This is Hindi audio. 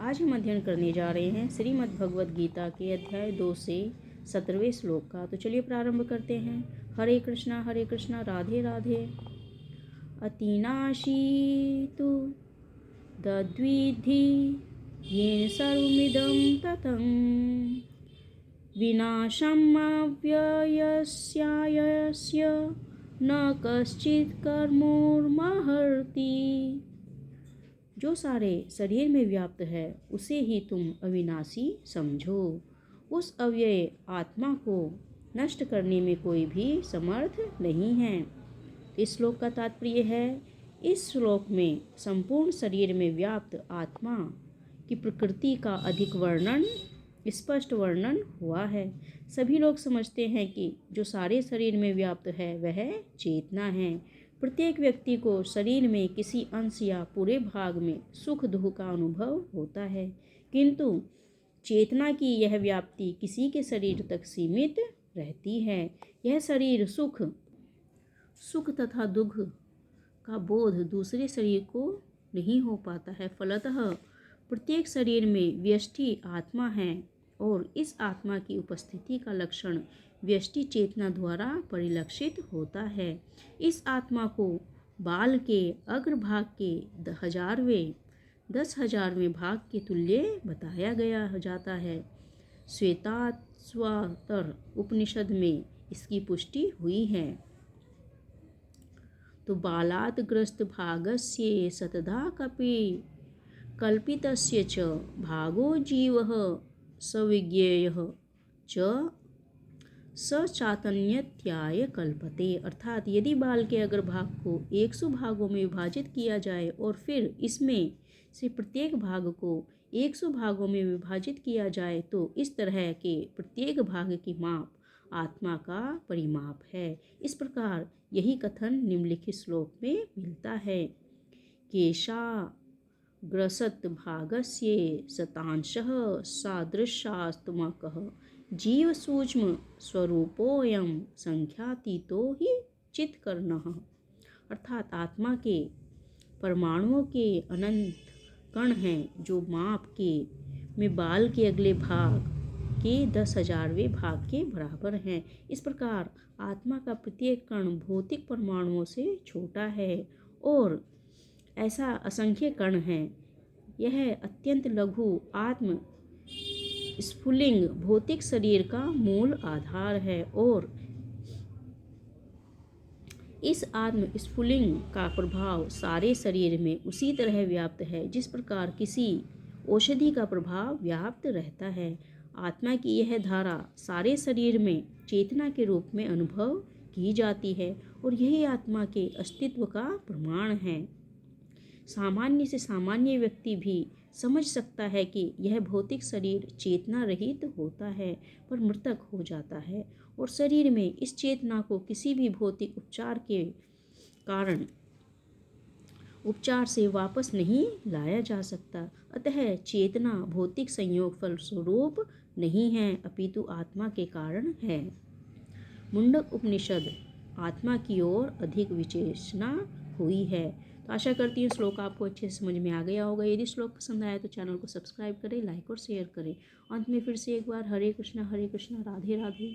आज हम अध्ययन करने जा रहे हैं श्रीमद् भगवद गीता के अध्याय 2 से 17वें श्लोक का। तो चलिए प्रारंभ करते हैं। हरे कृष्णा राधे राधे। अतिनाशीतु तद्विद्धि येन सर्वमिदं ततं विनाशमव्ययस्यायस्य न कश्चित् कर्मोर्महर्ति। जो सारे शरीर में व्याप्त है उसे ही तुम अविनाशी समझो। उस अव्यय आत्मा को नष्ट करने में कोई भी समर्थ नहीं है। इस श्लोक का तात्पर्य है, इस श्लोक में संपूर्ण शरीर में व्याप्त आत्मा की प्रकृति का अधिक वर्णन, स्पष्ट वर्णन हुआ है। सभी लोग समझते हैं कि जो सारे शरीर में व्याप्त है वह चेतना है। प्रत्येक व्यक्ति को शरीर में किसी अंश या पूरे भाग में सुख दुख का अनुभव होता है, किंतु चेतना की यह व्याप्ति किसी के शरीर तक सीमित रहती है। यह शरीर सुख तथा दुख का बोध दूसरे शरीर को नहीं हो पाता है। फलतः प्रत्येक शरीर में व्यष्टि आत्मा है और इस आत्मा की उपस्थिति का लक्षण व्यष्टि चेतना द्वारा परिलक्षित होता है। इस आत्मा को बाल के अग्रभाग के 10,000वें भाग के तुल्य बताया गया जाता है। श्वेताश्वतर उपनिषद में इसकी पुष्टि हुई है। तो बालात् ग्रस्त भागस्य सतधा कल्पितस्य च भागो जीवः सविज्ञेयः च सचातन्यत्याय कल्पते। अर्थात यदि बाल के अग्रभाग को 100 भागों में विभाजित किया जाए और फिर इसमें से प्रत्येक भाग को 100 भागों में विभाजित किया जाए तो इस तरह के प्रत्येक भाग की माप आत्मा का परिमाप है। इस प्रकार यही कथन निम्नलिखित श्लोक में मिलता है। केशाग्रसत् भागस्य शतांशः सादृशात्मकः जीव सूक्ष्म स्वरूपोऽयं संख्यातीतो ही चित्कर्णः। अर्थात आत्मा के परमाणुओं के अनंत कण हैं जो माप के में बाल के अगले भाग के 10,000वें भाग के बराबर हैं। इस प्रकार आत्मा का प्रत्येक कण भौतिक परमाणुओं से छोटा है और ऐसा असंख्य कण है। यह अत्यंत लघु आत्म स्फुलिंग भौतिक शरीर का मूल आधार है और इस आत्म स्फुलिंग का प्रभाव सारे शरीर में उसी तरह व्याप्त है जिस प्रकार किसी औषधि का प्रभाव व्याप्त रहता है। आत्मा की यह धारा सारे शरीर में चेतना के रूप में अनुभव की जाती है और यही आत्मा के अस्तित्व का प्रमाण है। सामान्य से सामान्य व्यक्ति भी समझ सकता है कि यह भौतिक शरीर चेतना रहित होता है पर मृतक हो जाता है और शरीर में इस चेतना को किसी भी भौतिक उपचार के कारण उपचार से वापस नहीं लाया जा सकता। अतः चेतना भौतिक संयोग फलस्वरूप नहीं है अपितु आत्मा के कारण है। मुंडक उपनिषद आत्मा की ओर अधिक विवेचना हुई है। तो आशा करती हूँ श्लोक आपको अच्छे से समझ में आ गया होगा। यदि श्लोक पसंद आया तो चैनल को सब्सक्राइब करें, लाइक और शेयर करें। अंत में फिर से एक बार हरे कृष्णा राधे राधे।